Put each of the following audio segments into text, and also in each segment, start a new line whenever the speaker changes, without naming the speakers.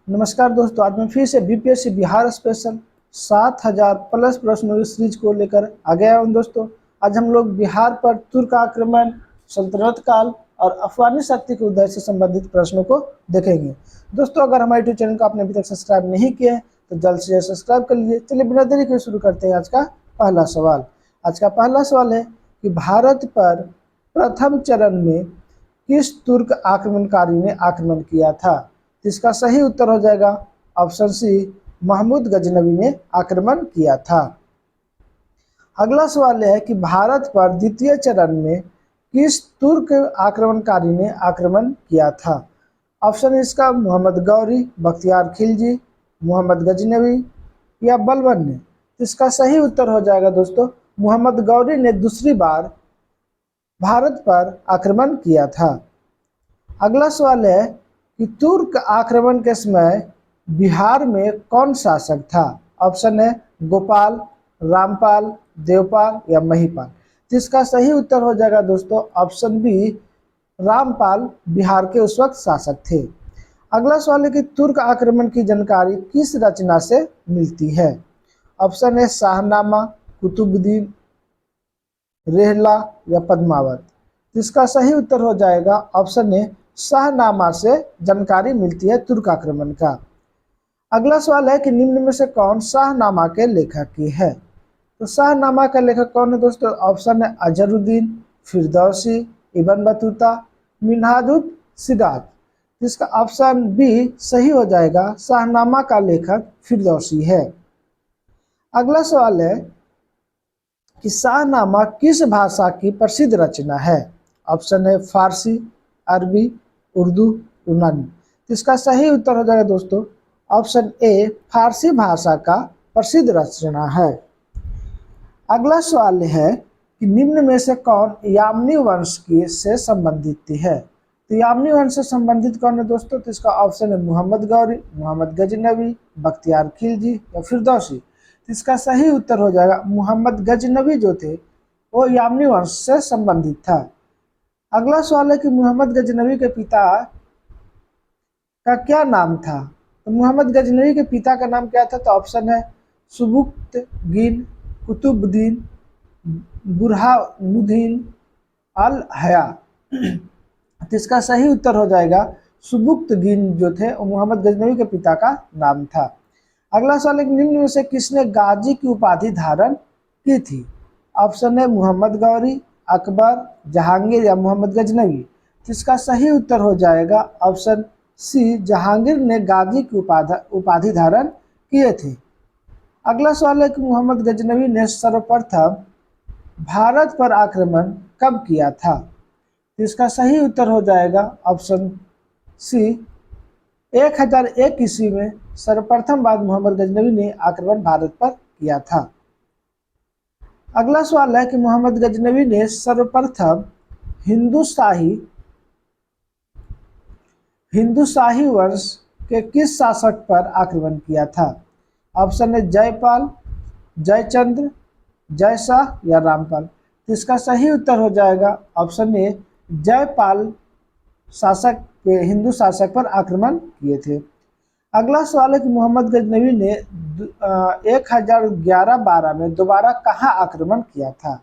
नमस्कार दोस्तों, आज मैं फिर से बीपीएससी बिहार स्पेशल 7000 प्लस प्रश्नों की सीरीज को लेकर आ गया हूं। दोस्तों, आज हम लोग बिहार पर तुर्क आक्रमण, सल्तनत काल और अफगानी शक्ति के उदय से संबंधित प्रश्नों को देखेंगे। दोस्तों, अगर हमारे यूट्यूब चैनल को आपने अभी तक सब्सक्राइब नहीं किया है तो जल्द से जल्द सब्सक्राइब कर लीजिए। चलिए बिना देरी के शुरू करते हैं आज का पहला सवाल। आज का पहला सवाल है कि भारत पर प्रथम चरण में किस तुर्क आक्रमणकारी ने आक्रमण किया था? इसका सही उत्तर हो जाएगा ऑप्शन सी, महमूद गजनवी ने आक्रमण किया था। अगला सवाल है कि भारत पर द्वितीय चरण में किस तुर्क आक्रमणकारी ने आक्रमण किया था? ऑप्शन इसका मोहम्मद गौरी, बख्तियार खिलजी, मोहम्मद गजनवी या बलबन ने। इसका सही उत्तर हो जाएगा दोस्तों, मोहम्मद गौरी ने दूसरी बार भारत पर आक्रमण किया था। अगला सवाल है कि तुर्क आक्रमण के समय बिहार में कौन शासक था? ऑप्शन है गोपाल, रामपाल, देवपाल या महिपाल। जिसका सही उत्तर हो जाएगा दोस्तों ऑप्शन बी, रामपाल बिहार के उस वक्त शासक थे। अगला सवाल है कि तुर्क आक्रमण की जानकारी किस रचना से मिलती है? ऑप्शन है शाहनामा, कुतुबुद्दीन, रेहला या पद्मावत। जिसका सही उत्तर हो जाएगा ऑप्शन ए, शाहनामा से जानकारी मिलती है तुर्क आक्रमण का। अगला सवाल है कि निम्न में से कौन शाहनामा के लेखक की है? तो शाहनामा का लेखक कौन है दोस्तों? ऑप्शन है अजहरुद्दीन, फिरदौसी, इब्न बतूता, मिन्हाजुद सिराज। जिसका ऑप्शन बी सही हो जाएगा, शाहनामा का लेखक फिरदौसी है। अगला सवाल है कि शाहनामा किस भाषा की प्रसिद्ध रचना है? ऑप्शन है फारसी, अरबी, उर्दू, यूनानी। इसका सही उत्तर हो जाएगा दोस्तों ऑप्शन ए, फारसी भाषा का प्रसिद्ध रचना है। अगला सवाल है कि निम्न में से कौन यामनी वंश की से संबंधित है? तो यामनी वंश से संबंधित कौन है दोस्तों? तो इसका ऑप्शन है मोहम्मद गौरी, मोहम्मद गजनवी, बख्तियार खिलजी या फिरदौसी। इसका सही उत्तर हो जाएगा मोहम्मद गजनवी जो थे वो यामनी वंश से संबंधित था। अगला सवाल है कि मोहम्मद गजनवी के पिता का क्या नाम था? तो मोहम्मद गजनवी के पिता का नाम क्या था? तो ऑप्शन है सुबुक्तगीन, कुतुबुद्दीन, बुरहानुद्दीन अल हया। तो इसका सही उत्तर हो जाएगा सुबुक्तगीन जो थे वो मोहम्मद गजनवी के पिता का नाम था। अगला सवाल है कि निम्न में से किसने गाजी की उपाधि धारण की थी? ऑप्शन है मोहम्मद गौरी, अकबर, जहांगीर या मोहम्मद गजनवी। इसका सही उत्तर हो जाएगा ऑप्शन सी, जहांगीर ने गाजी की उपाधि धारण किए थे। अगला सवाल है कि मोहम्मद गजनवी ने सर्वप्रथम भारत पर आक्रमण कब किया था? इसका सही उत्तर हो जाएगा ऑप्शन सी, 1001 ईस्वी में सर्वप्रथम बार मोहम्मद गजनवी ने आक्रमण भारत पर किया था। अगला सवाल है कि मोहम्मद गजनवी ने सर्वप्रथम हिंदू शाही वंश के किस शासक पर आक्रमण किया था? ऑप्शन है जयपाल, जयचंद्र, जयशाह या रामपाल। इसका सही उत्तर हो जाएगा ऑप्शन ए, जयपाल शासक पे हिंदू शासक पर आक्रमण किए थे। अगला सवाल है कि मोहम्मद गजनवी ने 1011-12 में दोबारा कहाँ आक्रमण किया था?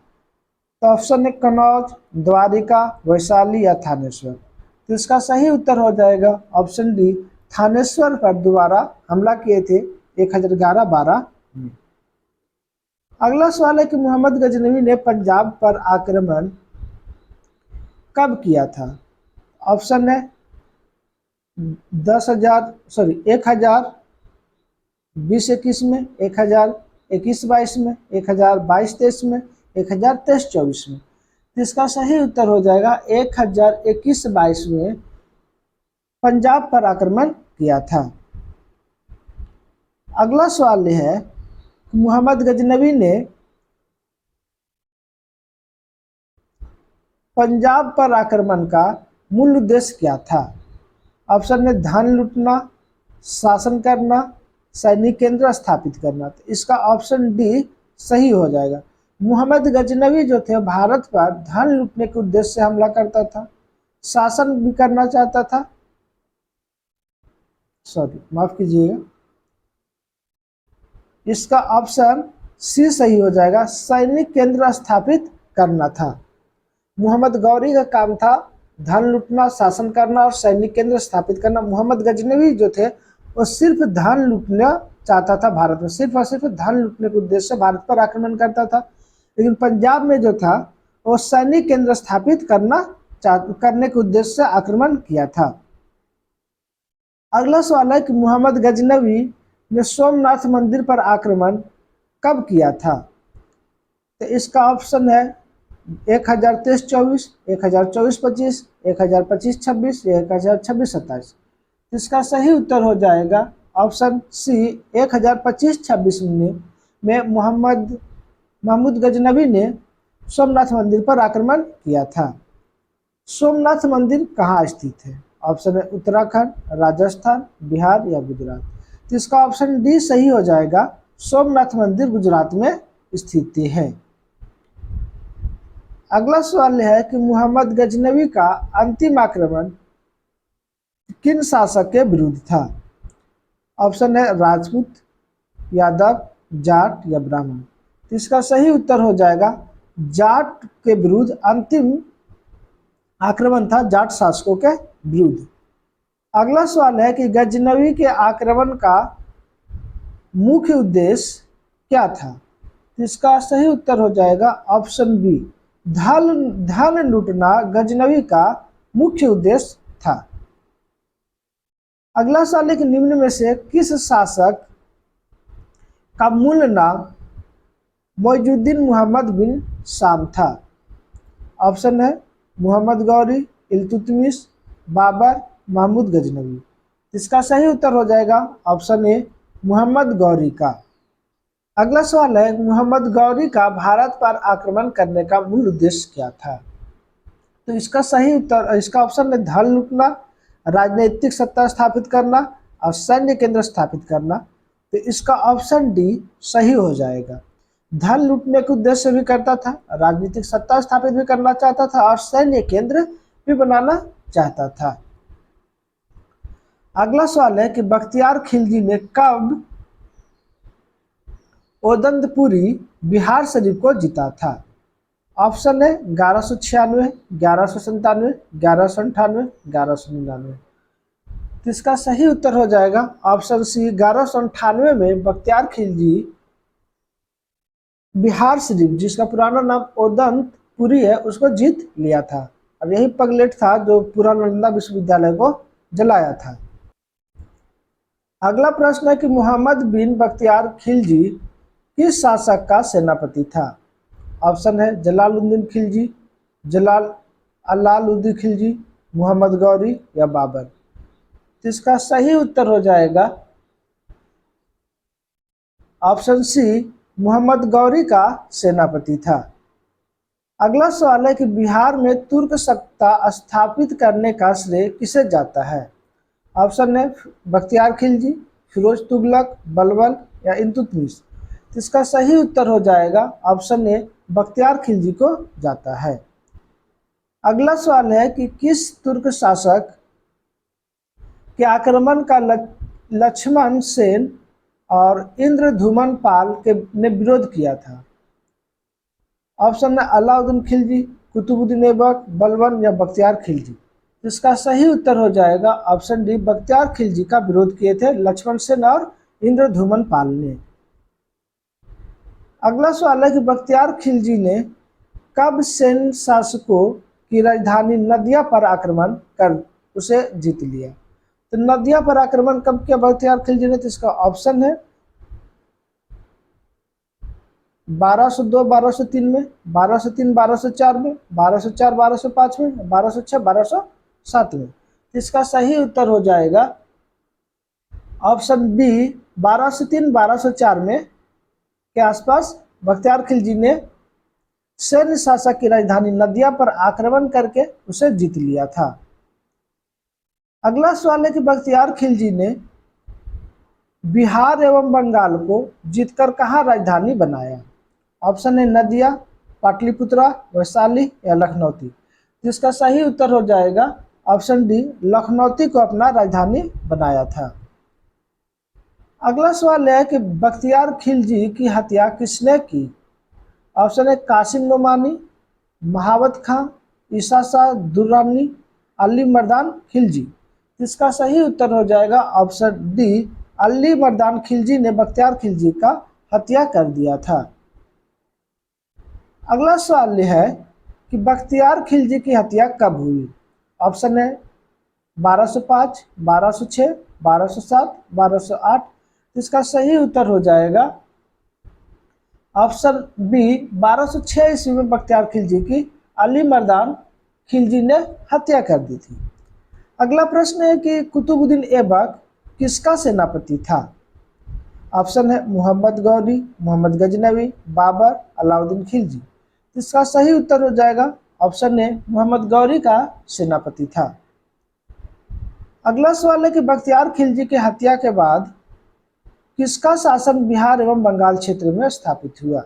तो ऑप्शन है कनौज, द्वारिका, वैशाली या थानेश्वर। तो इसका सही उत्तर हो जाएगा ऑप्शन डी, थानेश्वर पर दोबारा हमला किए थे 1011-12 में। अगला सवाल है कि मोहम्मद गजनवी ने पंजाब पर आक्रमण कब किया था? ऑप्शन है 1020-21 में, 1021-22 में, 1022-23 में, 1023-24 में। इसका सही उत्तर हो जाएगा 1021-22 में पंजाब पर आक्रमण किया था। अगला सवाल है कि मोहम्मद गजनवी ने पंजाब पर आक्रमण का मूल उद्देश्य क्या था? ऑप्शन है धन लूटना, शासन करना, सैनिक केंद्र स्थापित करना। तो इसका ऑप्शन डी सही हो जाएगा। मोहम्मद गजनवी जो थे भारत पर धन लूटने के उद्देश्य से हमला करता था, शासन भी करना चाहता था, सॉरी माफ कीजिएगा, इसका ऑप्शन सी सही हो जाएगा, सैनिक केंद्र स्थापित करना था। मोहम्मद गौरी का काम था धन लूटना, शासन करना और सैनिक केंद्र स्थापित करना। मोहम्मद गजनवी जो थे वो सिर्फ धन लूटना चाहता था भारत में, सिर्फ और सिर्फ धन लूटने के उद्देश्य से भारत पर आक्रमण करता था। लेकिन पंजाब में जो था वो सैनिक केंद्र स्थापित करने के उद्देश्य से आक्रमण किया था। अगला सवाल है कि मोहम्मद गजनवी ने सोमनाथ मंदिर पर आक्रमण कब किया था? तो इसका ऑप्शन है 1023-24, 1024-25, 1025-26 या 1026-27। इसका सही उत्तर हो जाएगा ऑप्शन सी 1025-26 में महमूद गजनवी ने सोमनाथ मंदिर पर आक्रमण किया था। सोमनाथ मंदिर कहाँ स्थित है? ऑप्शन है उत्तराखंड, राजस्थान, बिहार या गुजरात। तो इसका ऑप्शन डी सही हो जाएगा, सोमनाथ मंदिर गुजरात में स्थित है। अगला सवाल है कि मोहम्मद गजनवी का अंतिम आक्रमण किन शासक के विरुद्ध था? ऑप्शन है राजपूत, यादव, जाट या ब्राह्मण। तो इसका सही उत्तर हो जाएगा जाट के विरुद्ध अंतिम आक्रमण था, जाट शासकों के विरुद्ध। अगला सवाल है कि गजनवी के आक्रमण का मुख्य उद्देश्य क्या था? तो इसका सही उत्तर हो जाएगा ऑप्शन बी, धन लूटना गजनवी का मुख्य उद्देश्य था। अगला सवाल है कि निम्न में से किस शासक का मूल नाम मोइजुद्दीन मोहम्मद बिन शाम था? ऑप्शन है मोहम्मद गौरी, इल्तुतमिश, बाबर, महमूद गजनवी। इसका सही उत्तर हो जाएगा ऑप्शन ए, मोहम्मद गौरी का। अगला सवाल है मोहम्मद गौरी का भारत पर आक्रमण करने का मूल उद्देश्य क्या था? तो इसका सही उत्तर, इसका ऑप्शन है धन लूटना, राजनीतिक सत्ता स्थापित करना और सैन्य केंद्र स्थापित करना। तो इसका ऑप्शन डी सही हो जाएगा, धन लूटने के उद्देश्य से भी करता था, राजनीतिक सत्ता स्थापित भी करना चाहता था और सैन्य केंद्र भी बनाना चाहता था। अगला सवाल है कि बख्तियार खिलजी ने कब ओदंतपुरी बिहार शरीफ को जीता था? ऑप्शन है 1196, 1197, 1198, 1199। तो इसका सही उत्तर हो जाएगा ऑप्शन सी, 1198 में बख्तियार खिलजी बिहार शरीफ, जिसका पुराना नाम ओदंतपुरी है, उसको जीत लिया था और यही पगलेट था जो पूरा नालंदा विश्वविद्यालय को जलाया था। अगला प्रश्न है कि मोहम्मद बिन बख्तियार खिलजी किस शासक का सेनापति था? ऑप्शन है जलालुद्दीन खिलजी, अलाउद्दीन खिलजी, मोहम्मद गौरी या बाबर। तो इसका सही उत्तर हो जाएगा ऑप्शन सी, मोहम्मद गौरी का सेनापति था। अगला सवाल है कि बिहार में तुर्क सत्ता स्थापित करने का श्रेय किसे जाता है? ऑप्शन है बख्तियार खिलजी, फिरोज तुगलक, बलबन या इल्तुतमिश। तो इसका सही उत्तर हो जाएगा ऑप्शन ए, बख्तियार खिलजी को जाता है। अगला सवाल है कि किस तुर्क शासक के आक्रमण का लक्ष्मण सेन और इंद्रधुमन पाल ने विरोध किया था? ऑप्शन है अलाउद्दीन खिलजी, कुतुबुद्दीन ऐबक, बलबन या बख्तियार खिलजी। इसका सही उत्तर हो जाएगा ऑप्शन डी, बख्तियार खिलजी का विरोध किए थे लक्ष्मण सेन और इंद्रधुमन पाल ने। अगला सवाल है कि बख्तियार खिलजी ने कब सेन शासकों की राजधानी नदिया पर आक्रमण कर उसे जीत लिया? तो नदिया पर आक्रमण कब किया बख्तियार खिलजी ने? तो इसका ऑप्शन है 1202, 1203 में, 1203, 1204 में, 1204, 1205 में, 1206, 1207 में। इसका सही उत्तर हो जाएगा ऑप्शन बी, 1203, 1204 में के आसपास बख्तियार खिलजी ने सैन्य शासक की राजधानी नदिया पर आक्रमण करके उसे जीत लिया था। अगला सवाल है कि बख्तियार खिलजी ने बिहार एवं बंगाल को जीतकर कहाँ राजधानी बनाया? ऑप्शन है नदिया, पाटलिपुत्रा, वैशाली या लखनौती। जिसका सही उत्तर हो जाएगा ऑप्शन डी, लखनौती को अपना राजधानी बनाया था। अगला सवाल है कि बख्तियार खिलजी की हत्या किसने की? ऑप्शन है कासिम नोमानी, महावत खां, ईसा शाह दुर्रानी, अली मर्दान खिलजी। इसका सही उत्तर हो जाएगा ऑप्शन डी, अली मर्दान खिलजी ने बख्तियार खिलजी का हत्या कर दिया था। अगला सवाल यह है कि बख्तियार खिलजी की हत्या कब हुई? ऑप्शन है 1205, 1206, 1207, 1208। इसका सही उत्तर हो जाएगा ऑप्शन बी, 1206 ईस्वी में बख्तियार खिलजी की अली मर्दान खिलजी ने हत्या कर दी थी। अगला प्रश्न है कि कुतुबुद्दीन ऐबक किसका सेनापति था? ऑप्शन है मोहम्मद गौरी, मोहम्मद गजनवी, बाबर, अलाउद्दीन खिलजी। इसका सही उत्तर हो जाएगा ऑप्शन ए, मोहम्मद गौरी का सेनापति था। अगला सवाल है कि बख्तियार खिलजी की हत्या के बाद किसका शासन बिहार एवं बंगाल क्षेत्र में स्थापित हुआ?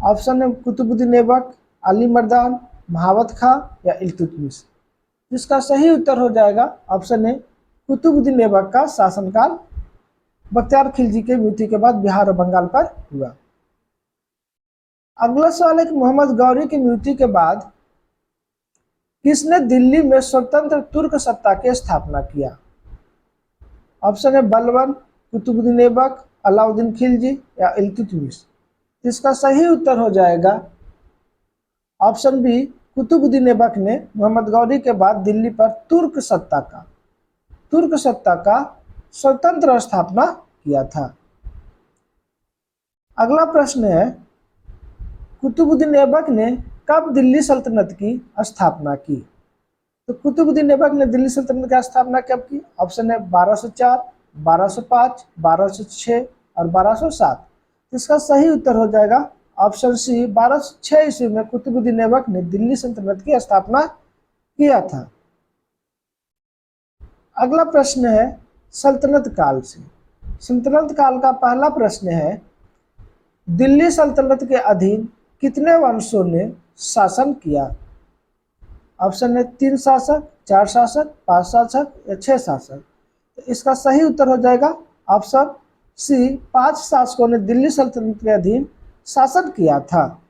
ऑप्शन है कुतुबुद्दीन ऐबक, अली मर्दान, महावत खां या इल्तुतमिश। जिसका सही उत्तर हो जाएगा ऑप्शन ए, कुतुबुद्दीन ऐबक का शासनकाल बख्तियार खिलजी की मृत्यु के बाद बिहार और बंगाल पर हुआ। अगला सवाल है कि मोहम्मद गौरी की मृत्यु के बाद किसने दिल्ली में स्वतंत्र तुर्क सत्ता की स्थापना किया? ऑप्शन है बलबन, कुतुबुद्दीन ऐबक, अलाउद्दीन खिलजी या इल्तुतमिश। इसका सही उत्तर हो जाएगा ऑप्शन बी, कुतुबुद्दीन ऐबक ने मोहम्मद गौरी के बाद दिल्ली पर तुर्क सत्ता का स्वतंत्र स्थापना किया था। अगला प्रश्न है कुतुबुद्दीन ऐबक ने कब दिल्ली सल्तनत की स्थापना की? तो कुतुबुद्दीन ऐबक ने दिल्ली सल्तनत की स्थापना कब की? ऑप्शन है 1204, 1205, 1206 और 1207। इसका सही उत्तर हो जाएगा ऑप्शन सी, 1206 ईस्वी में कुतुबुद्दीन ऐबक ने दिल्ली सल्तनत की स्थापना किया था। अगला प्रश्न है सल्तनत काल से। सल्तनत काल का पहला प्रश्न है दिल्ली सल्तनत के अधीन कितने वंशों ने शासन किया? ऑप्शन है 3 शासक, 4 शासक, 5 शासक या 6 शासक। तो इसका सही उत्तर हो जाएगा ऑप्शन सी, 5 शासकों ने दिल्ली सल्तनत के अधीन शासन किया था।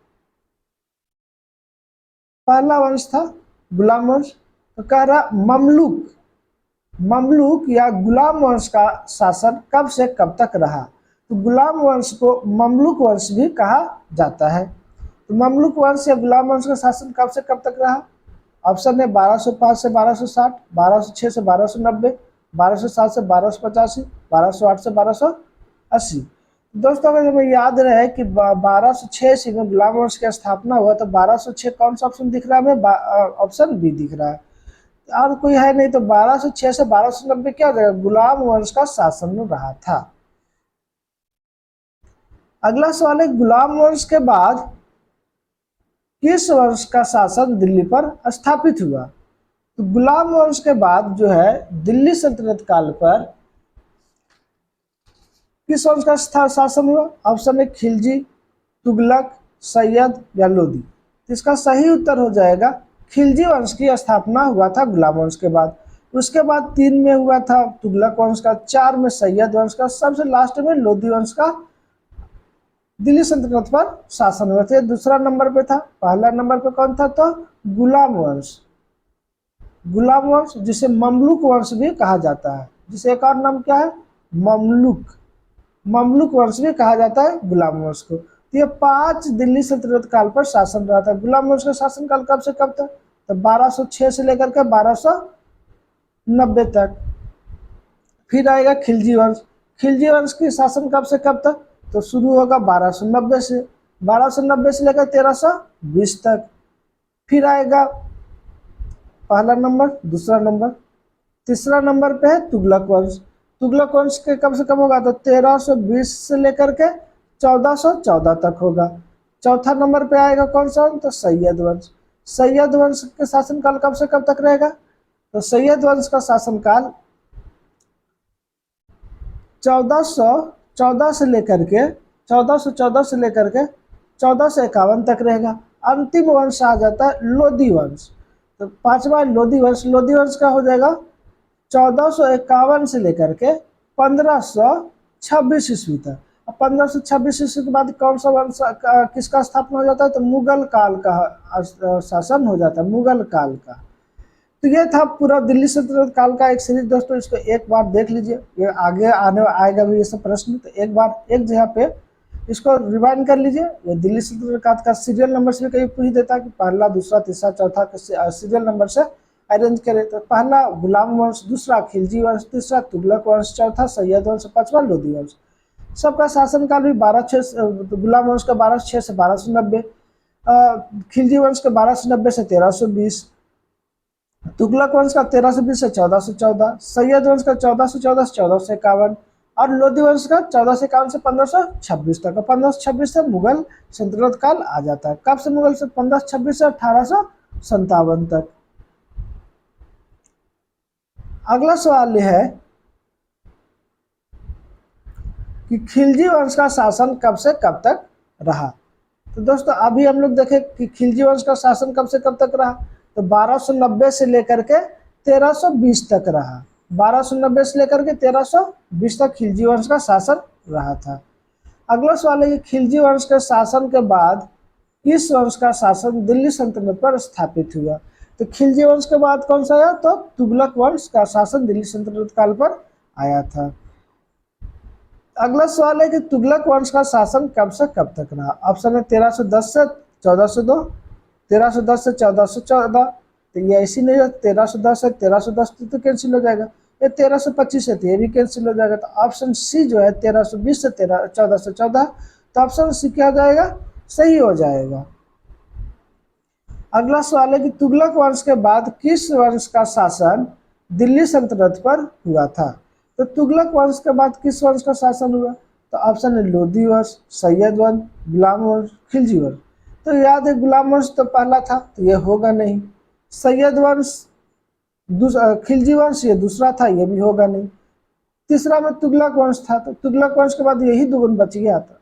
पहला वंश था गुलाम वंश। तो कह रहा ममलूक या गुलाम वंश का शासन कब से कब तक रहा? तो गुलाम वंश को ममलूक वंश भी कहा जाता है। तो ममलूक वंश या गुलाम वंश का शासन कब से कब तक रहा? ऑप्शन है 1205 से 1260, 1206 से 1290, 1207 से 1285, 1208 से 1280। दोस्तों अगर हमें याद रहे कि 1206 ईस्वी में गुलाम वंश की स्थापना हुआ, तो 1206 कौन सा ऑप्शन दिख रहा है हमें? ऑप्शन बी दिख रहा है, और कोई है नहीं। तो 1206 से 1290 क्या हो जाएगा? गुलाम वंश का शासन में रहा था। अगला सवाल है गुलाम वंश के बाद किस वंश का शासन दिल्ली पर स्थापित हुआ? तो गुलाम वंश के बाद जो है दिल्ली सल्तनत काल पर किस वंश का शासन हुआ? ऑप्शन है खिलजी, तुगलक, सैयद या लोदी। इसका सही उत्तर हो जाएगा खिलजी वंश की स्थापना हुआ था गुलाम वंश के बाद। उसके बाद 3 में हुआ था तुगलक वंश का, 4 में सैयद वंश का, सबसे लास्ट में लोदी वंश का दिल्ली सल्तनत पर शासन हुए थे। दूसरा नंबर पे था, पहला नंबर पे कौन था? तो गुलाम वंश जिसे ममलूक वंश भी कहा जाता है, जिसे एक और नाम क्या है? ममलूक वंश भी कहा जाता है गुलाम वंश को। तो ये 5 दिल्ली सल्तनत काल पर शासन रहा था। गुलाम वंश का शासनकाल कब से कब तक? तो 1206 से लेकर के 1290 तक। फिर आएगा खिलजी वंश। खिलजी वंश की शासन कब से कब तक? तो शुरू होगा 1290 से, 1290 से लेकर 1320 तक। फिर आएगा पहला नंबर, दूसरा नंबर, तीसरा नंबर पे है तुगलक वंश। तुगलक वंश के कब से कब होगा? तो 1320 से लेकर के 1414 तक होगा। चौथा नंबर पे आएगा कौन सा? तो सैयद वंश। सैयद वंश के शासनकाल कब से कब तक रहेगा? तो सैयद वंश का शासनकाल 1414 से लेकर के 1451 तक रहेगा। अंतिम वंश आ जाता है लोदी वंश। तो 5वां लोदी वंश का हो जाएगा 1451 से लेकर के 1526 ईस्वी तक। 1526 ईस्वी के बाद कौन सा वंश किसका स्थापना हो जाता है? तो मुगल काल का शासन हो जाता है, मुगल काल का। तो ये था पूरा दिल्ली सल्तनत काल का एक सीरीज दोस्तों, इसको एक बार देख लीजिए, ये आगे आने आएगा भी ये सब प्रश्न, तो एक बार एक जगह पे इसको रिवाइंड कर लीजिए। ये दिल्ली सल्तनत काल का सीरियल नंबर से कहीं पूछ देता है कि पहला, दूसरा, तीसरा, चौथा सीरियल नंबर से अरेंज करें, तो पहला गुलाम वंश, दूसरा खिलजी वंश, तीसरा तुगलक वंश, चौथा सैयद वंश, पांचवा लोधी वंश। सबका शासनकाल भी 1206, गुलाम वंश का 1206 से 1290, खिलजी वंश का 1290 से 1320, तुगलक वंश का 1320 से 1414, सैयद वंश का 1414 से 1451 और लोधी वंश का 1451 से 1526 तक। 1526 से मुगल सल्तनत काल आ जाता है। कब से मुगल से? 1526 से 1857 तक। अगला सवाल यह है कि खिलजी वंश का शासन कब से कब तक रहा। तो दोस्तों अभी हम लोग देखें कि खिलजी वंश का शासन कब से कब तक रहा, तो 1290 से लेकर के 1320 तक रहा। 1290 से लेकर के 1320 तक खिलजी वंश का शासन रहा था। अगला सवाल है कि खिलजी वंश के शासन के बाद किस वंश का शासन दिल्ली सल्तनत पर स्थापित हुआ। तो खिलजी वंश के बाद कौन सा आया? तो तुगलक वंश का शासन दिल्ली सल्तनत काल पर आया था। अगला सवाल है कि तुगलक वंश का शासन कब से कब तक रहा। ऑप्शन है 1310 से 1402, 1310 से 1414, तो ये ऐसी नहीं है। 1310 से 1310 तो कैंसिल हो जाएगा। ये 1325 है तो ये भी कैंसिल हो जाएगा। तो ऑप्शन सी जो है 1320 से 1414, तो ऑप्शन सी क्या हो जाएगा? सही हो जाएगा। अगला सवाल है कि तुगलक वंश के बाद किस वंश का शासन दिल्ली सल्तनत पर हुआ था। तो तुगलक वंश के बाद किस वंश का शासन हुआ? तो ऑप्शन है लोधी वंश, सैयद वंश, गुलाम वंश, खिलजी वंश। तो याद है गुलाम वंश तो पहला था, तो ये होगा नहीं। सैयद वंश, खिलजी वंश ये दूसरा था, ये भी होगा नहीं। तीसरा में तुगलक वंश था, तो तुगलक वंश के बाद यही दुगुन बच गया था।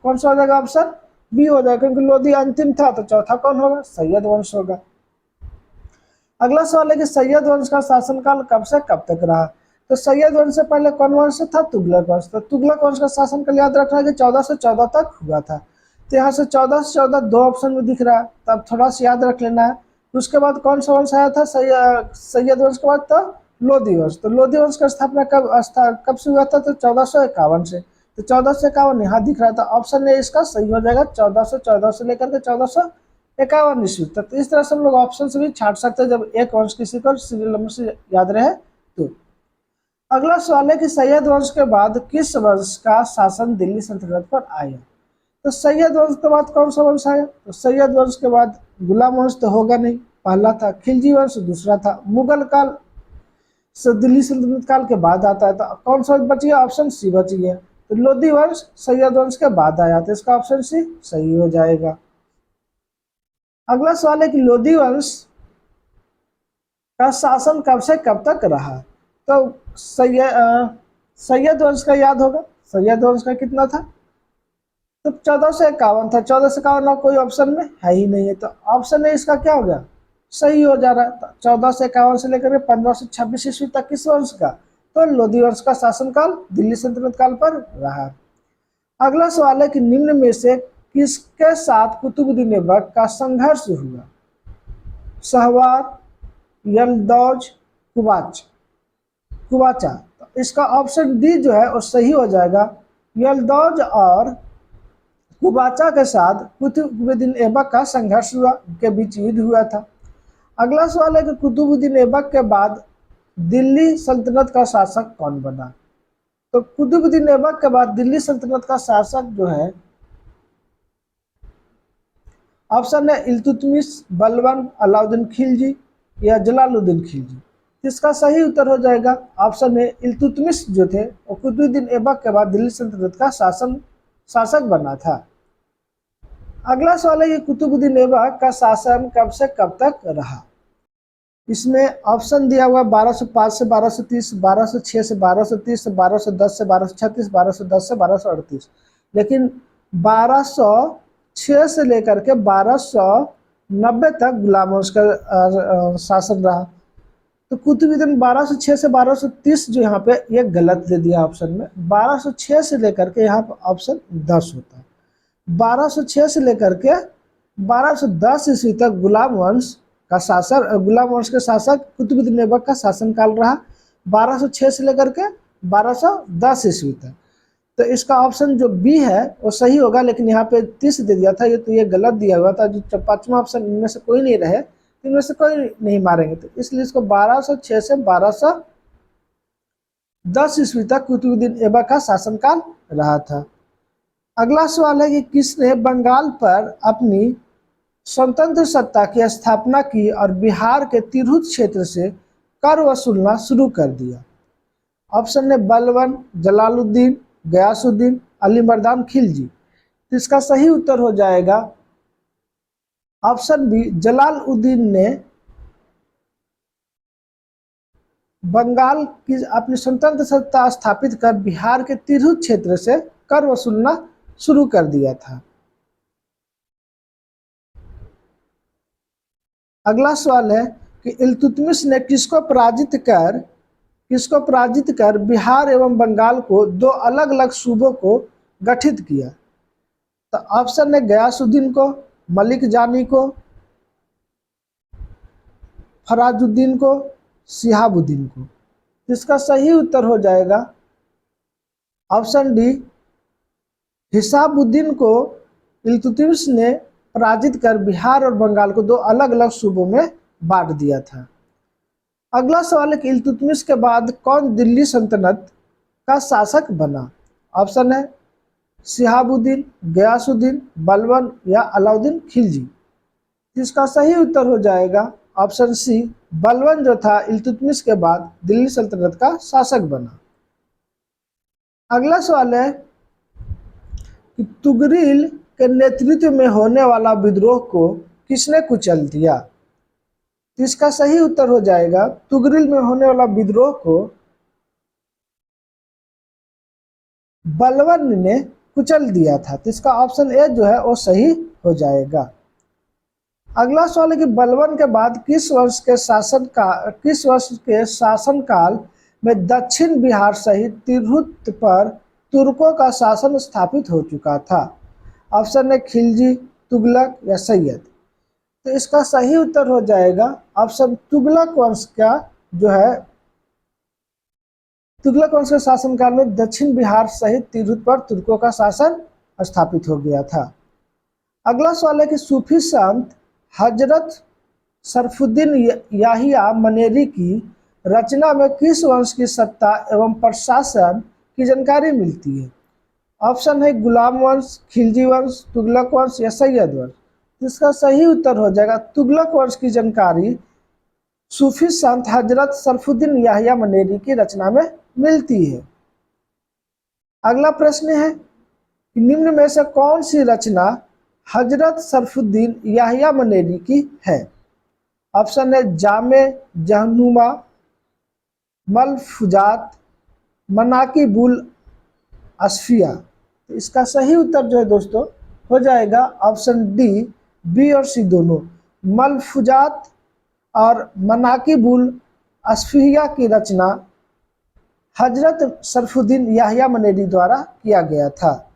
कौन सा हो जाएगा? ऑप्शन बी हो जाएगा, क्योंकि लोधी अंतिम था, तो चौथा कौन होगा? सैयद वंश होगा। अगला सवाल है कि सैयद वंश का शासनकाल कब से कब तक रहा। तो सैयद वंश से पहले कौन वंश था? तुगलक वंश। तो तुगलक वंश का शासनकाल याद रखना है कि 1414 तक हुआ था। तो यहाँ से 14 से 14 दो ऑप्शन में दिख रहा है, तब थोड़ा सा याद रख लेना है। उसके बाद कौन सा वंश आया था? सैयद वंश के बाद तो लोधी वंश। तो लोधी वंश का स्थापना कब से हुआ था? तो 1451 से। तो 1451 यहाँ दिख रहा था, ऑप्शन ए इसका सही हो जाएगा। 1414 से लेकर के 1451 ईस्वी तक। तो इस तरह से हम लोग ऑप्शन से भी छाट सकते हैं जब एक वंश किसी को सीरियल नंबर से याद रहे तो। अगला सवाल है कि सैयद वंश के बाद किस वंश का शासन दिल्ली सल्तनत पर आया। तो सैयद वंश के बाद कौन सा वंश आया? तो सैयद वंश के बाद गुलाम वंश तो होगा नहीं, पहला था। खिलजी वंश दूसरा था। मुगल काल से दिल्ली सल्तनत काल के बाद आता है, तो कौन सा बच गया? ऑप्शन सी बच गया। तो लोधी वंश सैयद वंश के बाद आया, तो इसका ऑप्शन सी सही हो जाएगा। अगला सवाल है कि लोधी वंश का शासन कब से कब तक रहा। तो सैयद वंश का याद होगा। सैयद वंश का कितना था? तो 1451 था। 1451 कोई ऑप्शन में है ही नहीं है, तो ऑप्शन है इसका क्या हो गया? सही हो जा रहा है। 1451 से लेकर 1526 ईस्वी तक किस वंश का? तो लोधी वंश का शासनकाल दिल्ली सल्तनत काल पर रहा। अगला सवाल है कि निम्न में से किसके साथ कुतुबुद्दीन ऐबक का संघर्ष हुआ। सहवार, यलदौज, कुवाचा। तो इसका ऑप्शन डी जो है वो सही हो जाएगा। यलदौज और कुवाचा के साथ कुतुबुद्दीन ऐबक का संघर्ष हुआ, उनके बीच युद्ध हुआ था। अगला सवाल है कि कुतुबुद्दीन ऐबक के बाद दिल्ली सल्तनत का शासक कौन बना। तो कुतुबुद्दीन ऐबक के बाद दिल्ली सल्तनत का शासक जो है, ऑप्शन है इल्तुतमिश, बलबन, अलाउद्दीन खिलजी या जलालुद्दीन खिलजी। इसका सही उत्तर हो जाएगा ऑप्शन है इल्तुतमिश जो थे वो कुतुबुद्दीन ऐबक के बाद दिल्ली सल्तनत का शासक बना था। अगला सवाल है कि कुतुबुद्दीन ऐबक का शासन कब से कब तक रहा। इसमें ऑप्शन दिया हुआ 1205 से 1230, 1206 से 1230, 1210 से 1236, 1210 से 1238। लेकिन 1206 से लेकर के 1290 तक गुलाम वंश का शासन रहा। तो कुतुबुद्दीन 1206 से 1230 जो यहाँ पे ये गलत दे दिया ऑप्शन में। 1206 से लेकर के यहाँ पर ऑप्शन 10 होता है। 1206 से लेकर के 1210 ईस्वी तक गुलाम वंश का शासन, गुलाम वंश के शासक कुतुबुद्दीन ऐबक का शासनकाल रहा 1206 से लेकर के 1210 ईस्वी तक। तो इसका ऑप्शन जो बी है वो सही होगा, लेकिन यहाँ पे 30 दे दिया था, ये गलत दिया हुआ था। जो पांचवा ऑप्शन इनमें से कोई नहीं रहे, इनमें से कोई नहीं मारेंगे, तो इसलिए इसको 1206 से 1210 ईस्वी तक कुतुबुद्दीन ऐबक का शासनकाल रहा था। अगला सवाल है कि किसने बंगाल पर अपनी स्वतंत्र सत्ता की स्थापना की और बिहार के तिरहुत क्षेत्र से कर वसूलना शुरू कर दिया। ऑप्शन है बलबन, जलालुद्दीन, गयासुद्दीन, अली मर्दान खिलजी। तो इसका सही उत्तर हो जाएगा ऑप्शन बी, जलालुद्दीन ने बंगाल की अपनी स्वतंत्र सत्ता स्थापित कर बिहार के तिरहुत क्षेत्र से कर वसूलना शुरू कर दिया था। अगला सवाल है कि इल्तुतमिश ने किसको पराजित कर बिहार एवं बंगाल को दो अलग अलग सूबों को गठित किया। तो ऑप्शन है गयासुद्दीन को, मलिक जानी को, फराजुद्दीन को, शिहाबुद्दीन को। इसका सही उत्तर हो जाएगा ऑप्शन डी, हिसाबुद्दीन को इल्तुतमिश ने पराजित कर बिहार और बंगाल को दो अलग अलग सूबों में बांट दिया था। अगला सवाल है कि इल्तुतमिश के बाद कौन दिल्ली सल्तनत का शासक बना। ऑप्शन है शिहाबुद्दीन, गयासुद्दीन, बलबन या अलाउद्दीन खिलजी। इसका सही उत्तर हो जाएगा ऑप्शन सी, बलबन जो था इल्तुतमिश के बाद दिल्ली सल्तनत का शासक बना। अगला सवाल है कि तुगरिल के नेतृत्व में होने वाला विद्रोह को किसने कुचल दिया। तो इसका सही उत्तर हो जाएगा तुगरिल में होने वाला विद्रोह को बलबन ने कुचल दिया था। तो इसका ऑप्शन ए जो है वो सही हो जाएगा। अगला सवाल है कि बलबन के बाद किस वर्ष के शासनकाल में दक्षिण बिहार सहित तिरहुत पर तुर्कों का शासन स्थापित हो चुका था। ऑप्शन है खिलजी, तुगलक या सैयद। तो इसका सही उत्तर हो जाएगा ऑप्शन तुगलक वंश का जो है, तुगलक वंश के शासनकाल में दक्षिण बिहार सहित तिरहुत पर तुर्कों का शासन स्थापित हो गया था। अगला सवाल है कि सूफी संत हजरत शरफुद्दीन याहिया मनेरी की रचना में किस वंश की सत्ता एवं प्रशासन की जानकारी मिलती है। ऑप्शन है गुलाम वंश, खिलजी वंश, तुगलक वंश या सैयद वंश। इसका सही उत्तर हो जाएगा तुगलक वंश की जानकारी सूफी संत हजरत शरफुद्दीन याहिया मनेरी की रचना में मिलती है। अगला प्रश्न है कि निम्न में से कौन सी रचना हजरत शरफुद्दीन याहिया मनेरी की है। ऑप्शन है जामे जहनुमा, मलफुजात, मनाकिबुल असफिया। तो इसका सही उत्तर जो है दोस्तों हो जाएगा ऑप्शन डी, बी और सी दोनों। मलफुजात और मनाकिबुल असफिया की रचना हजरत शरफुद्दीन याहिया मनेरी द्वारा किया गया था।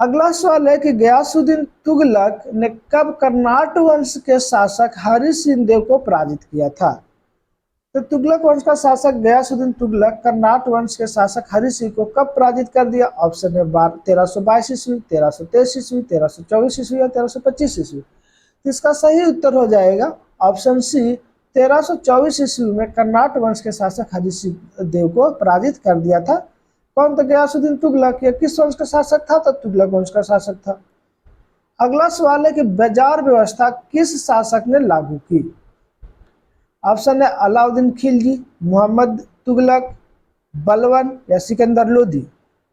अगला सवाल है कि गयासुद्दीन तुगलक ने कब कर्नाट वंश के शासक हरि सिंह देव को पराजित किया था। तो तुगलक वंश का शासक गयासुद्दीन तुगलक कर्नाट वंश के शासक हरि सिंह को कब पराजित कर दिया। ऑप्शन है 1322 ईस्वी, 1323 ईस्वी, 1324 ईस्वी या 1325 ईस्वी। तो इसका सही उत्तर हो जाएगा ऑप्शन सी, 1324 ईस्वी में कर्नाट वंश के शासक हरि सिंह देव को पराजित कर दिया था। कौन था गयासुद्दीन तुगलक, या किस वंश का शासक था। तो तुगलक वंश का शासक था। अगला सवाल है कि बाजार व्यवस्था किस शासक ने लागू की। ऑप्शन है अलाउद्दीन खिलजी, मोहम्मद तुगलक, बलबन या सिकंदर लोदी।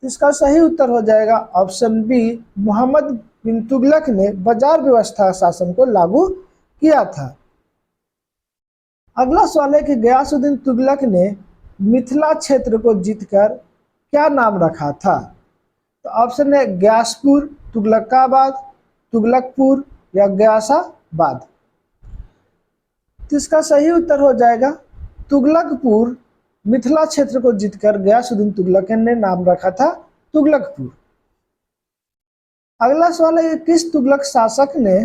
इसका सही उत्तर हो जाएगा ऑप्शन बी, मोहम्मद बिन तुगलक ने बाजार व्यवस्था शासन को लागू किया था। अगला सवाल है कि गयासुद्दीन तुगलक ने मिथिला क्षेत्र को जीतकर क्या नाम रखा था। तो ऑप्शन है ग्यासपुर, तुगलकाबाद, तुगलकपुर या ग्यासाबाद। तो इसका सही उत्तर हो जाएगा तुगलकपुर। मिथिला क्षेत्र को जीतकर गयासुद्दीन तुगलक ने नाम रखा था तुगलकपुर। अगला सवाल है, किस तुगलक शासक ने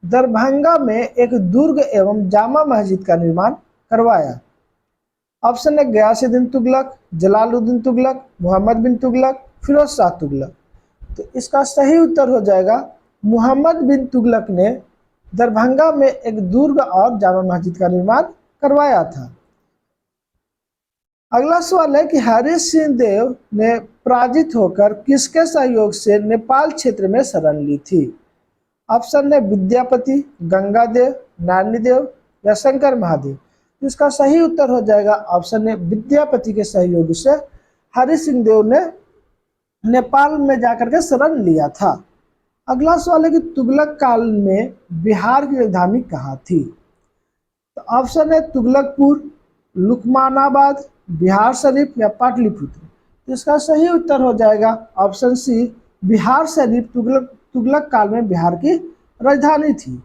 दरभंगा में एक दुर्ग एवं जामा मस्जिद का निर्माण करवाया? ऑप्शन है गयासुद्दीन तुगलक, जलालुद्दीन तुगलक, मोहम्मद बिन तुगलक, फिरोज शाह तुगलक। तो इसका सही उत्तर हो जाएगा मोहम्मद बिन तुगलक ने दरभंगा में एक दुर्ग और जामा मस्जिद का निर्माण करवाया था। अगला सवाल है कि हरि सिंह देव ने पराजित होकर किसके सहयोग से नेपाल क्षेत्र में शरण ली थी? ऑप्शन है विद्यापति, गंगादेव, नारायणदेव या शंकर महादेव। तो इसका सही उत्तर हो जाएगा ऑप्शन है विद्यापति के सहयोग से हरि सिंह देव ने नेपाल में जाकर के शरण लिया था। अगला सवाल है कि तुगलक काल में बिहार की राजधानी कहाँ थी? तो ऑप्शन है तुगलकपुर, लुकमानाबाद, बिहार शरीफ या पाटलिपुत्र। तो इसका सही उत्तर हो जाएगा ऑप्शन सी बिहार शरीफ तुगलक काल में बिहार की राजधानी थी।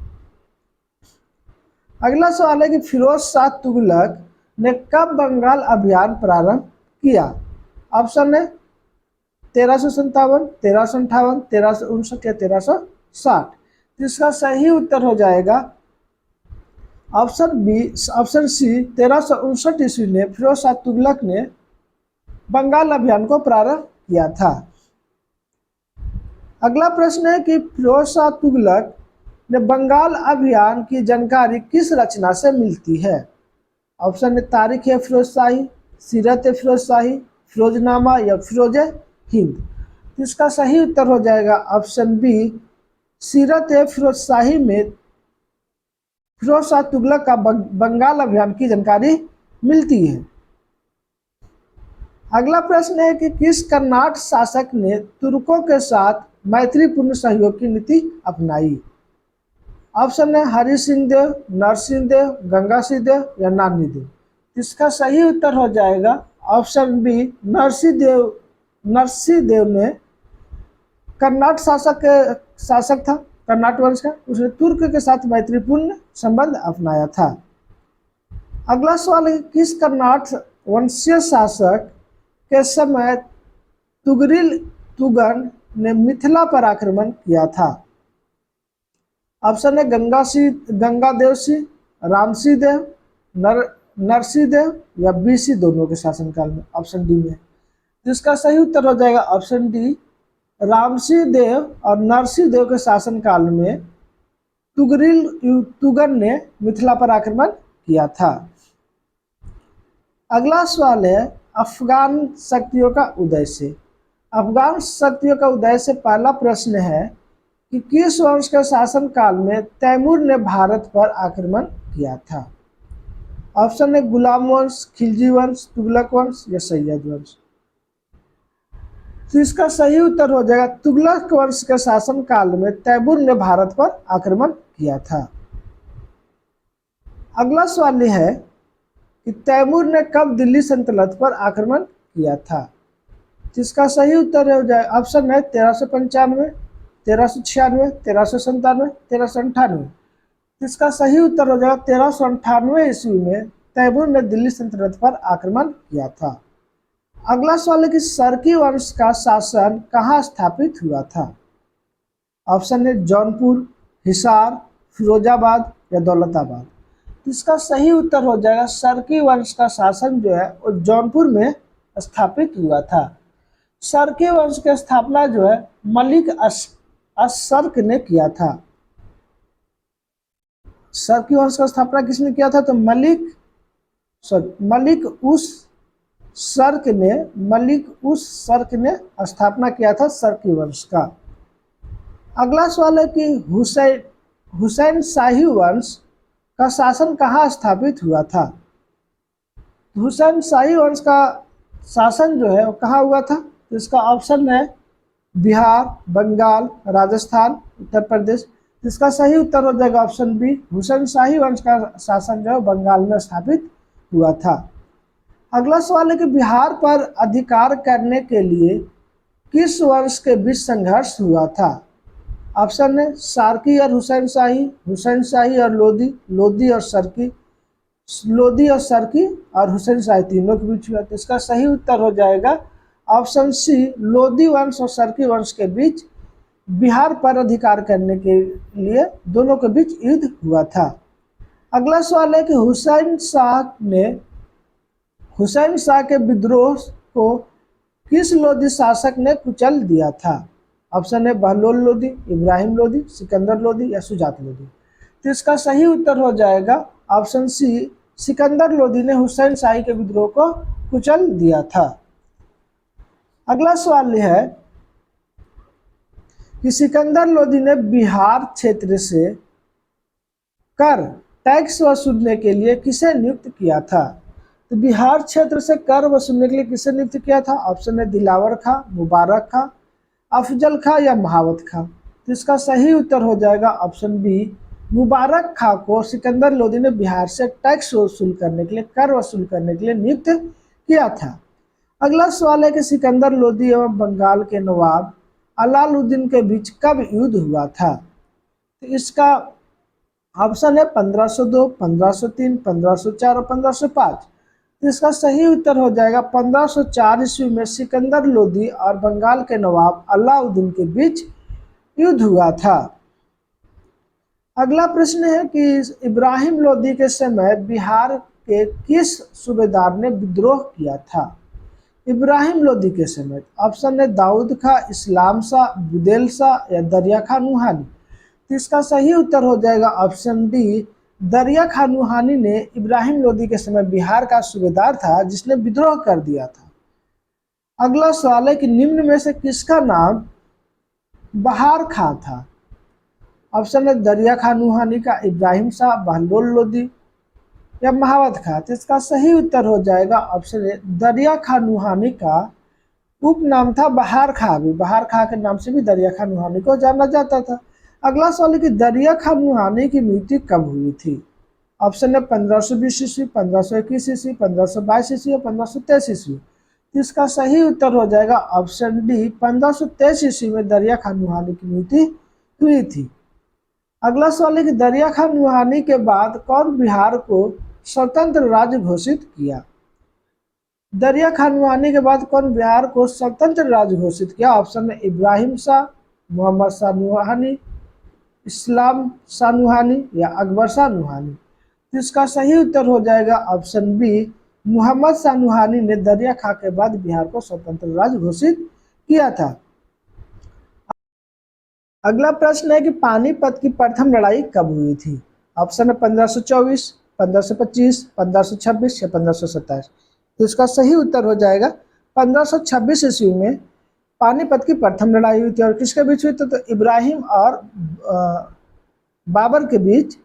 अगला सवाल है कि फिरोज शाह तुगलक ने कब बंगाल अभियान प्रारंभ किया? ऑप्शन है 1357, 1358, 1359 या 1360। तो इसका सही उत्तर हो जाएगा ऑप्शन सी 1359 ईस्वी में फिरोज शाह तुगलक ने बंगाल अभियान को प्रारंभ किया था। अगला प्रश्न है कि फिरोज शाह तुगलक ने बंगाल अभियान की जानकारी किस रचना से मिलती है? ऑप्शन है तारीख है फिरोज शाही, सीरत है फिरोज शाही, फिरोजनामा या फिरोज हिंद। तो इसका सही उत्तर हो जाएगा ऑप्शन बी सीरत है फिरोज शाही में फिरोज शाह तुगलक का बंगाल अभियान की जानकारी मिलती है। अगला प्रश्न है कि किस कर्नाटक शासक ने तुर्कों के साथ मैत्रीपूर्ण सहयोग की नीति अपनाई? ऑप्शन है हरि सिंह देव, नरसिंह देव, गंगा सिंह देव या नानी देव। इसका सही उत्तर हो जाएगा ऑप्शन बी नरसिंह देव ने कर्नाटक शासक था कर्नाटक वंश का, उसने तुर्क के साथ मैत्रीपूर्ण संबंध अपनाया था। अगला सवाल है किस कर्नाटक वंशीय शासक के समय तुगरिल तुगन ने मिथिला पर आक्रमण किया था? ऑप्शन है गंगादेव सिंह, रामसिंह देव, नरसिंह देव या बीसी दोनों के शासनकाल में, ऑप्शन डी में। जिसका सही उत्तर हो जाएगा ऑप्शन डी रामसिंह देव और नरसिंह देव के शासनकाल में तुगन ने मिथिला पर आक्रमण किया था। अगला सवाल है अफगान शक्तियों का उदय से। अफगान शक्तियों का उदय से पहला प्रश्न है कि किस वंश के शासन काल में तैमूर ने भारत पर आक्रमण किया था? ऑप्शन है गुलाम वंश, खिलजी वंश, तुगलक वंश या सैयद वंश। तो इसका सही उत्तर हो जाएगा तुगलक वंश के शासन काल में तैमूर ने भारत पर आक्रमण किया था। अगला सवाल यह है कि तैमूर ने कब दिल्ली सल्तनत पर आक्रमण किया था? जिसका सही उत्तर हो जाए ऑप्शन है 1395, 1396, 1397, 1398। इसका सही उत्तर हो जाएगा 1398 ईस्वी में तैमूर ने दिल्ली सल्तनत पर आक्रमण किया था। अगला सवाल है कि सरकी वंश का शासन कहाँ स्थापित हुआ था? ऑप्शन है जौनपुर, हिसार, फिरोजाबाद या दौलताबाद। इसका सही उत्तर हो जाएगा सरकी वंश का शासन जो है वो जौनपुर में स्थापित हुआ था। सरकी वंश की स्थापना जो है मलिक असर्क ने किया था। सरकी वंश का स्थापना किसने किया था? तो मलिक उस सर्क ने स्थापना किया था सरकी वंश का। अगला सवाल है कि हुसैन शाही वंश का शासन कहाँ स्थापित हुआ था? हुसैन शाही वंश का शासन जो है वो कहाँ हुआ था? तो इसका ऑप्शन है बिहार, बंगाल, राजस्थान, उत्तर प्रदेश। इसका सही उत्तर हो जाएगा ऑप्शन बी हुसैन शाही वंश का शासन जो है बंगाल में स्थापित हुआ था। अगला सवाल है कि बिहार पर अधिकार करने के लिए किस वंश के बीच संघर्ष हुआ था? ऑप्शन है सार्की और हुसैन शाही और लोधी और सरकी लोधी और सरकी और हुसैन शाही तीनों के बीच हुआ। तो इसका सही उत्तर हो जाएगा ऑप्शन सी, लोधी वंश और सरकी वंश के बीच बिहार पर अधिकार करने के लिए दोनों के बीच युद्ध हुआ था। अगला सवाल है कि हुसैन शाह के विद्रोह को किस लोधी शासक ने कुचल दिया था? ऑप्शन है बहलोल लोधी, इब्राहिम लोधी, सिकंदर लोधी या सुजात लोधी। तो इसका सही उत्तर हो जाएगा ऑप्शन सी, सिकंदर लोधी ने हुसैन शाही के विद्रोह को कुचल दिया था। अगला सवाल यह है कि सिकंदर लोधी ने बिहार क्षेत्र से कर टैक्स वसूलने के लिए किसे नियुक्त किया था? तो बिहार क्षेत्र से कर वसूलने के लिए किसे नियुक्त किया था? ऑप्शन है दिलावर खां, मुबारक खां, अफजल खां या महावत खां। तो इसका सही उत्तर हो जाएगा ऑप्शन बी, मुबारक खां को सिकंदर लोधी ने बिहार से टैक्स वसूल करने के लिए, कर वसूल करने के लिए नियुक्त किया था। अगला सवाल है कि सिकंदर लोधी एवं बंगाल के नवाब अलाउद्दीन के बीच कब युद्ध हुआ था? तो इसका ऑप्शन है 1502, 1503, 1504 और 1505। तो इसका सही उत्तर हो जाएगा 1504 ईस्वी में सिकंदर लोधी और बंगाल के नवाब अलाउद्दीन के बीच युद्ध हुआ था। अगला प्रश्न है कि इब्राहिम लोधी के समय बिहार के किस सूबेदार ने विद्रोह किया था? इब्राहिम लोधी के समय ऑप्शन है दाऊद खां, इस्लाम शाह, बुदेल शाह या दरिया खां नुहानी। तो इसका सही उत्तर हो जाएगा ऑप्शन डी, दरिया खां नुहानी ने इब्राहिम लोधी के समय बिहार का सूबेदार था जिसने विद्रोह कर दिया था। अगला सवाल है कि निम्न में से किसका नाम बहार खां था? ऑप्शन है दरिया खां नुहानी का, इब्राहिम शाह, बहलोल लोधी या महावत खां। तो इसका सही उत्तर हो जाएगा ऑप्शन ए, दरिया खां नुहानी का उपनाम था बहार खां। भी बहार खां के नाम से भी दरिया खां नुहानी को जाना जाता था। अगला सवाल है कि दरिया खां नुहानी की मृत्यु कब हुई थी? ऑप्शन है 1520 ईस्वी, 1521 ईस्वी, 1522 ईस्वी या 1523 ईस्वी। तो इसका सही उत्तर हो जाएगा ऑप्शन डी, 1523 ईस्वी में दरिया खां नुहानी की मृत्यु हुई थी। अगला सवाल है कि दरिया खां नुहानी के बाद कौन बिहार को स्वतंत्र राज्य घोषित किया? दरिया खां नुहानी के बाद कौन बिहार को स्वतंत्र राज्य घोषित किया? ऑप्शन में इब्राहिम शाह, मोहम्मद शाह नुहानी, इस्लाम शाह नुहानी या अकबर शाह नुहानी। तो इसका सही उत्तर हो जाएगा ऑप्शन बी, मोहम्मद शाह नुहानी ने दरिया खां के बाद बिहार को स्वतंत्र राज्य घोषित किया था। अगला प्रश्न है कि पानीपत की प्रथम लड़ाई कब हुई थी? ऑप्शन है 1524, 1525, 1526 या 1527। तो इसका सही उत्तर हो जाएगा 1526 ईस्वी में पानीपत की प्रथम लड़ाई हुई थी। और किसके बीच हुई थी? तो इब्राहिम और बाबर के बीच,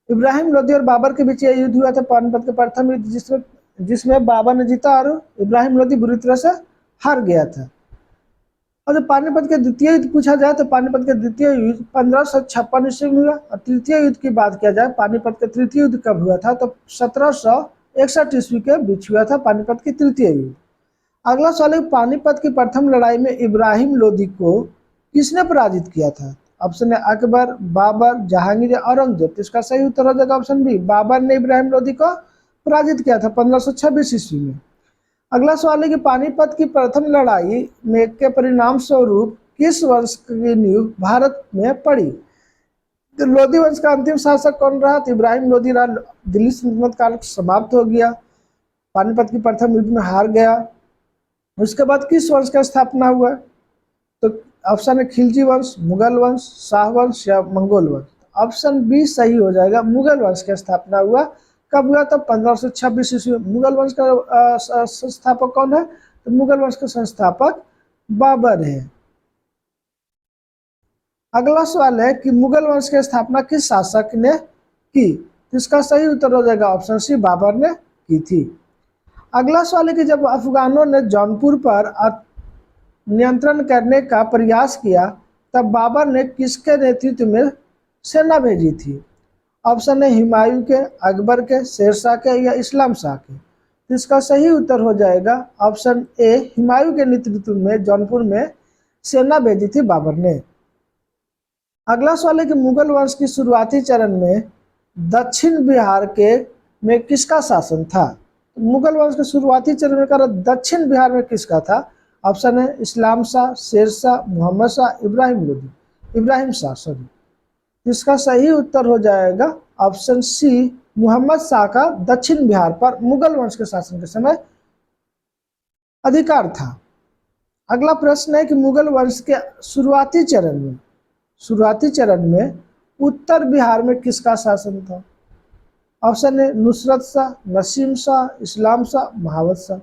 इब्राहिम लोधी और बाबर के बीच यह युद्ध हुआ था, पानीपत का प्रथम युद्ध, जिसमें बाबर ने जीता और इब्राहिम लोधी बुरी तरह से हार गया था। और जब पानीपत के द्वितीय युद्ध पूछा जाए तो पानीपत के द्वितीय युद्ध 1556 ईस्वी में हुआ। और तृतीय युद्ध की बात किया जाए, पानीपत का तृतीय युद्ध कब हुआ था? तो 1761 ईस्वी के बीच हुआ था पानीपत की तृतीय युद्ध। अगला सवाल है, पानीपत की प्रथम लड़ाई में इब्राहिम लोधी को किसने पराजित किया था? ऑप्शन है अकबर, बाबर, जहांगीर, औरंगजेब। इसका सही उत्तर हो जाएगा ऑप्शन बी, बाबर ने इब्राहिम लोधी को पराजित किया था 1526 ईस्वी में। अगला सवाल है कि पानीपत की प्रथम लड़ाई में के परिणाम स्वरूप किस वंश की नींव भारत में पड़ी? तो लोधी वंश का अंतिम शासक कौन रहा? तो इब्राहिम लोधी रहा। दिल्ली सल्तनत काल समाप्त हो गया, पानीपत की प्रथम युद्ध में हार गया। उसके बाद किस वंश का स्थापना हुआ? तो ऑप्शन है खिलजी वंश, मुगल वंश, शाह वंश या मंगोल वंश। ऑप्शन बी सही हो जाएगा, मुगल वंश की स्थापना हुआ। कब हुआ? तो 1526 ईस्वी। मुगल वंश का संस्थापक कौन है? तो मुगल वंश का संस्थापक बाबर है। अगला सवाल है कि मुगल वंश की स्थापना किस शासक ने की? तो इसका सही उत्तर हो जाएगा ऑप्शन सी, बाबर ने की थी। अगला सवाल है कि जब अफगानों ने जौनपुर पर नियंत्रण करने का प्रयास किया तब बाबर ने किसके नेतृत्व में सेना भेजी थी? ऑप्शन है हुमायूं के, अकबर के, शेरशाह के या इस्लाम शाह के। तो इसका सही उत्तर हो जाएगा ऑप्शन ए, हुमायूं के नेतृत्व में जौनपुर में सेना भेजी थी बाबर ने। अगला सवाल है कि मुगल वंश की शुरुआती चरण में दक्षिण बिहार के में किसका शासन था? मुगल वंश के शुरुआती चरण में कहा दक्षिण बिहार में किसका था? ऑप्शन है इस्लाम शाह, शेर शाह, मोहम्मद शाह, इब्राहिम शाह सॉरी। इसका सही उत्तर हो जाएगा ऑप्शन सी, मोहम्मद शाह का दक्षिण बिहार पर मुगल वंश के शासन के समय अधिकार था। अगला प्रश्न है कि मुगल वंश के शुरुआती चरण में उत्तर बिहार में किसका शासन था? ऑप्शन है नुसरत शाह, नसीम शाह, इस्लाम शाह, महावत शाह।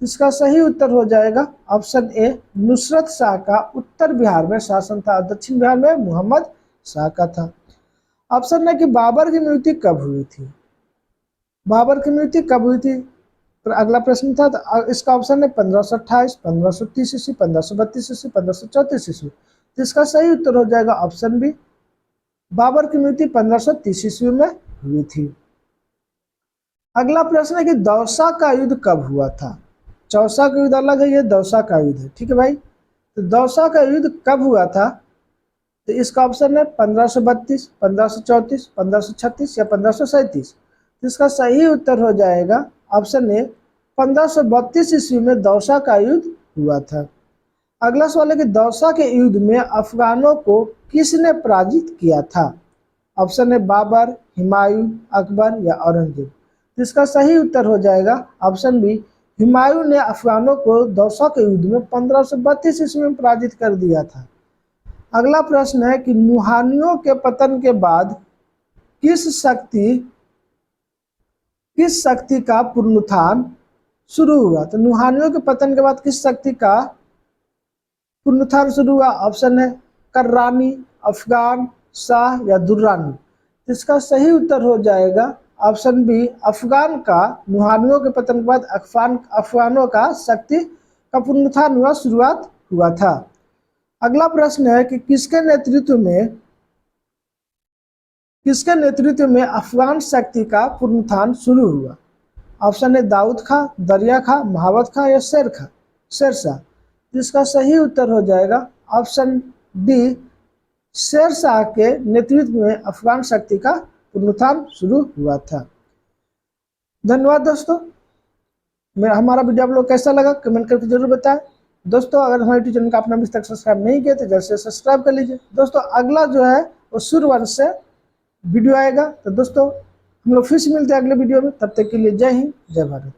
इसका सही उत्तर हो जाएगा ऑप्शन ए, नुसरत शाह का उत्तर बिहार में शासन था, दक्षिण बिहार में मोहम्मद शाह का था। ऑप्शन है कि बाबर की मृत्यु कब हुई थी? बाबर की मृत्यु कब हुई थी? अगला प्रश्न था तो इसका ऑप्शन है 1528, 1530 ईस्वी, 1532 ईस्वी, 1534 ईस्वी। तो इसका सही उत्तर हो जाएगा ऑप्शन बी, बाबर की मृत्यु 1530 ईस्वी में हुई थी। अगला प्रश्न है कि दौसा का युद्ध कब हुआ था? चौसा का युद्ध अलग है, ये दौसा का युद्ध है, ठीक है भाई। तो दौसा का युद्ध कब हुआ था? तो इसका ऑप्शन है 1532, 1534, 1536 या 1537। तो इसका सही उत्तर हो जाएगा ऑप्शन ए, 1532 ईस्वी में दौसा का युद्ध हुआ था। अगला सवाल है कि दौसा के युद्ध में अफगानों को किसने पराजित किया था? ऑप्शन है बाबर, हुमायूं, अकबर या औरंगजेब। तो इसका सही उत्तर हो जाएगा ऑप्शन बी, हुमायूं ने अफगानों को दौसा के युद्ध में 1532 ईस्वी में पराजित कर दिया था। अगला प्रश्न है कि नुहानियों के पतन के बाद किस शक्ति का पुनरुत्थान शुरू हुआ? तो नुहानियों के पतन के बाद किस शक्ति का पुनरुत्थान शुरू हुआ? ऑप्शन है कर्रानी, अफगान, शाह या दुर्रानी। इसका सही उत्तर हो जाएगा ऑप्शन बी, अफगान का। नुहानियों के पतन के बाद अफगानों का शक्ति का पुनरुत्थान शुरुआत हुआ था। अगला प्रश्न है कि किसके नेतृत्व में अफगान शक्ति का पुनरुत्थान शुरू हुआ? ऑप्शन है दाऊद खां, दरिया खां, महावत खां या शेर शाह। इसका सही उत्तर हो जाएगा ऑप्शन डी, शेर शाह के नेतृत्व में अफगान शक्ति का पुनरुत्थान शुरू हुआ था। धन्यवाद दोस्तों। हमारा वीडियो आप लोग कैसा लगा कमेंट करके जरूर बताएं। दोस्तों अगर हमारे यूट्यूब चैनल का आपने अभी तक सब्सक्राइब नहीं किया तो जल्द से सब्सक्राइब कर लीजिए। दोस्तों अगला जो है वो सूर्यवंश से वीडियो आएगा। तो दोस्तों हम लोग फिर से मिलते हैं अगले वीडियो में, तब तक के लिए जय हिंद, जय भारत।